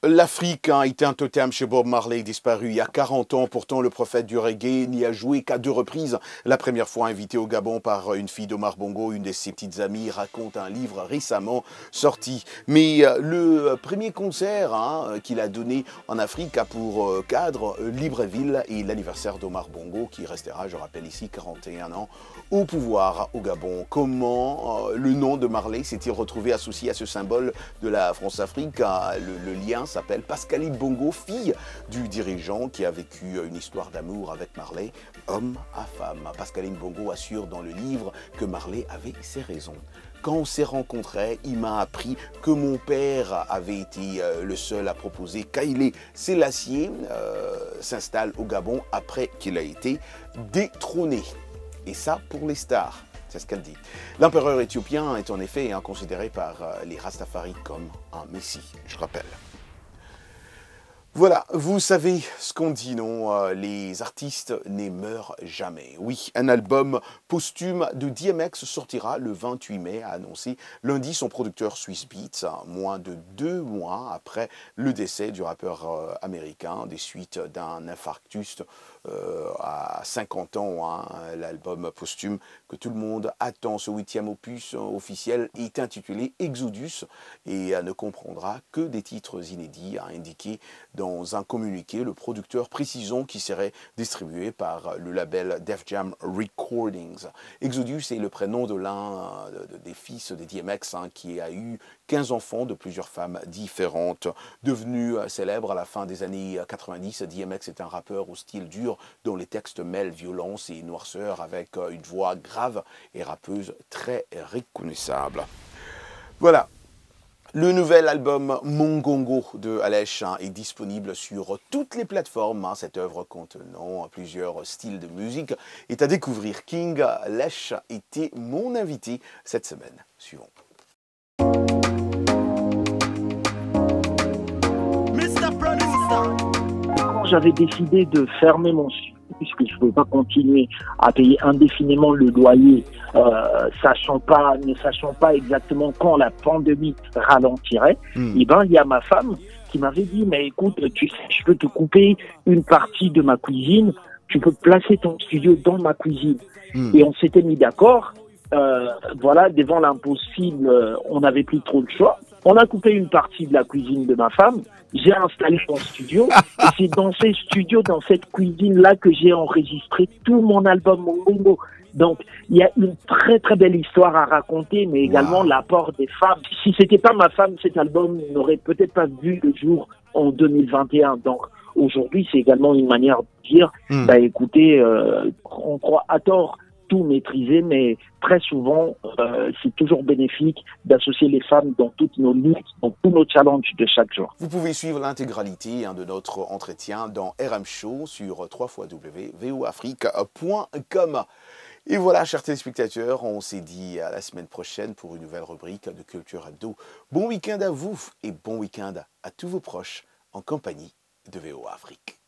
L'Afrique est un totem chez Bob Marley, disparu il y a 40 ans. Pourtant, le prophète du reggae n'y a joué qu'à 2 reprises. La première fois invité au Gabon par une fille d'Omar Bongo, une de ses petites amies, raconte un livre récemment sorti. Mais le premier concert qu'il a donné en Afrique a pour cadre Libreville et l'anniversaire d'Omar Bongo, qui restera, je rappelle ici, 41 ans au pouvoir au Gabon. Comment le nom de Marley s'est-il retrouvé associé à ce symbole de la France-Afrique? Le lien s'appelle Pascaline Bongo, fille du dirigeant qui a vécu une histoire d'amour avec Marley, homme à femme. Pascaline Bongo assure dans le livre que Marley avait ses raisons. Quand on s'est rencontrés, il m'a appris que mon père avait été le seul à proposer qu'Haïlé Sélassié s'installe au Gabon après qu'il a été détrôné. Et ça pour les stars. C'est ce qu'elle dit. L'empereur éthiopien est en effet considéré par les Rastafari comme un messie, je rappelle. Voilà, vous savez ce qu'on dit, non? Les artistes ne meurent jamais. Oui, un album posthume de DMX sortira le 28 mai, a annoncé lundi son producteur Swizz Beatz, moins de 2 mois après le décès du rappeur américain des suites d'un infarctus à 50 ans. L'album posthume que tout le monde attend, ce 8e opus officiel, est intitulé Exodus et ne comprendra que des titres inédits, a indiqué dans un communiqué le producteur, précisant qu'il serait distribué par le label Def Jam Recordings. Exodus est le prénom de l'un des fils de DMX qui a eu 15 enfants de plusieurs femmes différentes. Devenu célèbre à la fin des années 90, DMX est un rappeur au style dur dont les textes mêlent violence et noirceur avec une voix grave et rappeuse très reconnaissable. Voilà. Le nouvel album Mongongo de Alech est disponible sur toutes les plateformes. Cette œuvre contenant plusieurs styles de musique est à découvrir. King Alech était mon invité cette semaine. Suivons. Quand j'avais décidé de fermer mon studio, puisque je ne pouvais pas continuer à payer indéfiniment le loyer, ne sachant pas exactement quand la pandémie ralentirait, et ben il y a ma femme qui m'avait dit, mais écoute, tu sais, je peux te couper une partie de ma cuisine, tu peux placer ton studio dans ma cuisine. Et on s'était mis d'accord, voilà, devant l'impossible, on n'avait plus trop de choix. On a coupé une partie de la cuisine de ma femme, j'ai installé mon studio, et c'est dans ces studios, dans cette cuisine-là que j'ai enregistré tout mon album Mongongo. Donc, il y a une très très belle histoire à raconter, mais également l'apport des femmes. Si c'était pas ma femme, cet album n'aurait peut-être pas vu le jour en 2021. Donc, aujourd'hui, c'est également une manière de dire, bah écoutez, on croit à tort tout maîtriser, mais très souvent, c'est toujours bénéfique d'associer les femmes dans toutes nos luttes, dans tous nos challenges de chaque jour. Vous pouvez suivre l'intégralité de notre entretien dans RM Show sur www.voafrique.com. Et voilà, chers téléspectateurs, on s'est dit à la semaine prochaine pour une nouvelle rubrique de Culture Hebdo. Bon week-end à vous et bon week-end à tous vos proches en compagnie de VOA Afrique.